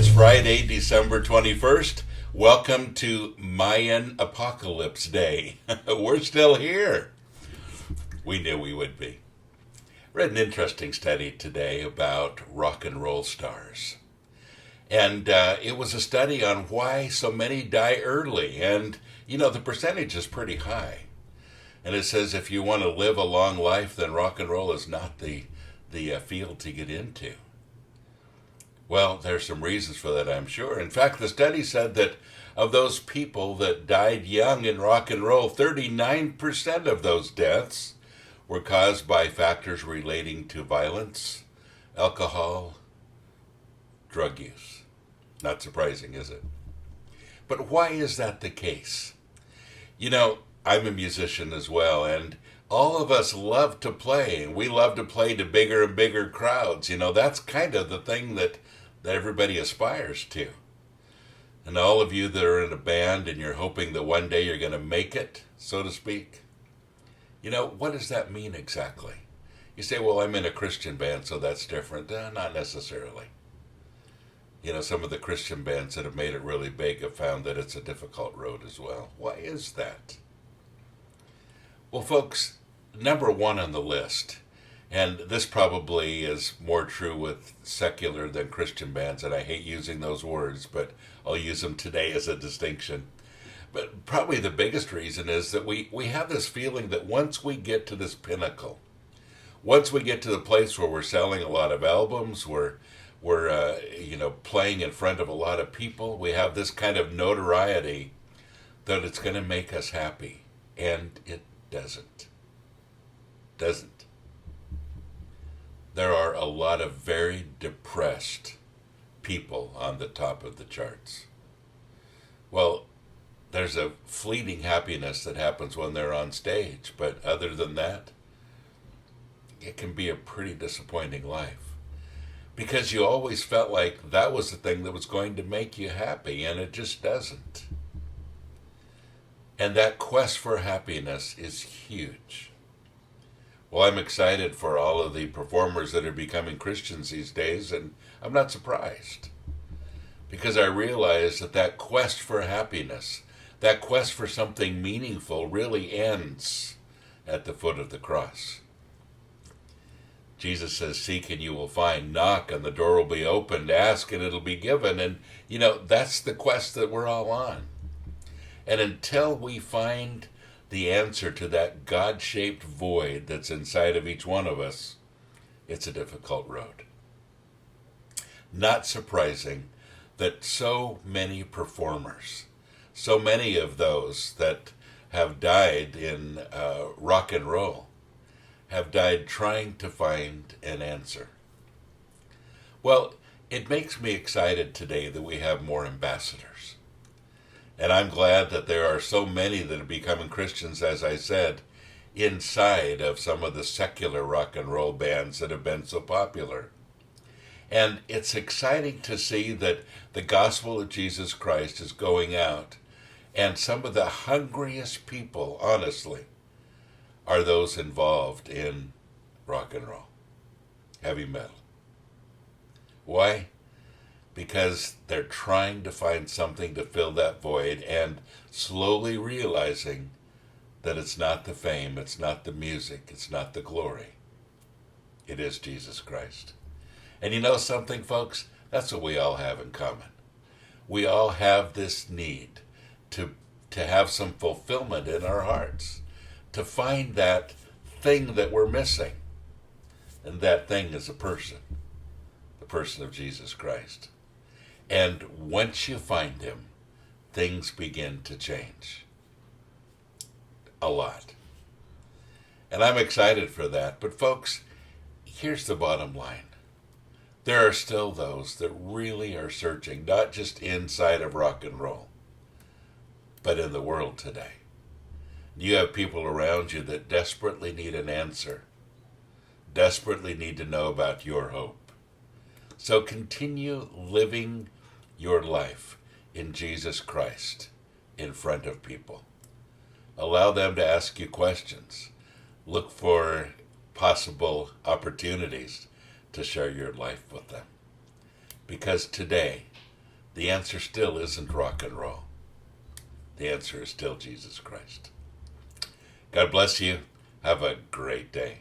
It's Friday, December 21st. Welcome to Mayan Apocalypse Day. We're still here. We knew we would be. Read an interesting study today about rock and roll stars. And it was a study on why so many die early. And, the percentage is pretty high. And it says if you want to live a long life, then rock and roll is not the field to get into. Well, there's some reasons for that, I'm sure. In fact, the study said that of those people that died young in rock and roll, 39% of those deaths were caused by factors relating to violence, alcohol, drug use. Not surprising, is it? But why is that the case? I'm a musician as well, and all of us love to play, and we love to play to bigger and bigger crowds. That's kind of the thing that everybody aspires to. And all of you that are in a band and you're hoping that one day you're going to make it, so to speak, what does that mean exactly? You say, well, I'm in a Christian band, so that's different. Not necessarily. Some of the Christian bands that have made it really big have found that it's a difficult road as well. Why is that? Well, folks, number one on the list, and this probably is more true with secular than Christian bands, and I hate using those words, but I'll use them today as a distinction. But probably the biggest reason is that we have this feeling that once we get to this pinnacle, once we get to the place where we're selling a lot of albums, we're playing in front of a lot of people, we have this kind of notoriety that it's going to make us happy, and it doesn't. There are a lot of very depressed people on the top of the charts. Well, there's a fleeting happiness that happens when they're on stage, but other than that, it can be a pretty disappointing life. Because you always felt like that was the thing that was going to make you happy, and it just doesn't. And that quest for happiness is huge. Well, I'm excited for all of the performers that are becoming Christians these days, and I'm not surprised. Because I realize that quest for happiness, that quest for something meaningful really ends at the foot of the cross. Jesus says, seek and you will find, knock and the door will be opened, ask and it'll be given. And, that's the quest that we're all on. And until we find the answer to that God-shaped void that's inside of each one of us, it's a difficult road. Not surprising that so many performers, so many of those that have died in rock and roll, have died trying to find an answer. Well, it makes me excited today that we have more ambassadors. And I'm glad that there are so many that are becoming Christians, as I said, inside of some of the secular rock and roll bands that have been so popular. And it's exciting to see that the gospel of Jesus Christ is going out. And some of the hungriest people, honestly, are those involved in rock and roll, heavy metal. Why? Because they're trying to find something to fill that void and slowly realizing that it's not the fame, it's not the music, it's not the glory. It is Jesus Christ. And you know something, folks? That's what we all have in common. We all have this need to have some fulfillment in our hearts, to find that thing that we're missing. And that thing is a person, the person of Jesus Christ. And once you find him, things begin to change. A lot. And I'm excited for that. But folks, here's the bottom line. There are still those that really are searching, not just inside of rock and roll, but in the world today. You have people around you that desperately need an answer, desperately need to know about your hope. So continue living your life in Jesus Christ in front of people. Allow them to ask you questions. Look for possible opportunities to share your life with them. Because today, the answer still isn't rock and roll. The answer is still Jesus Christ. God bless you. Have a great day.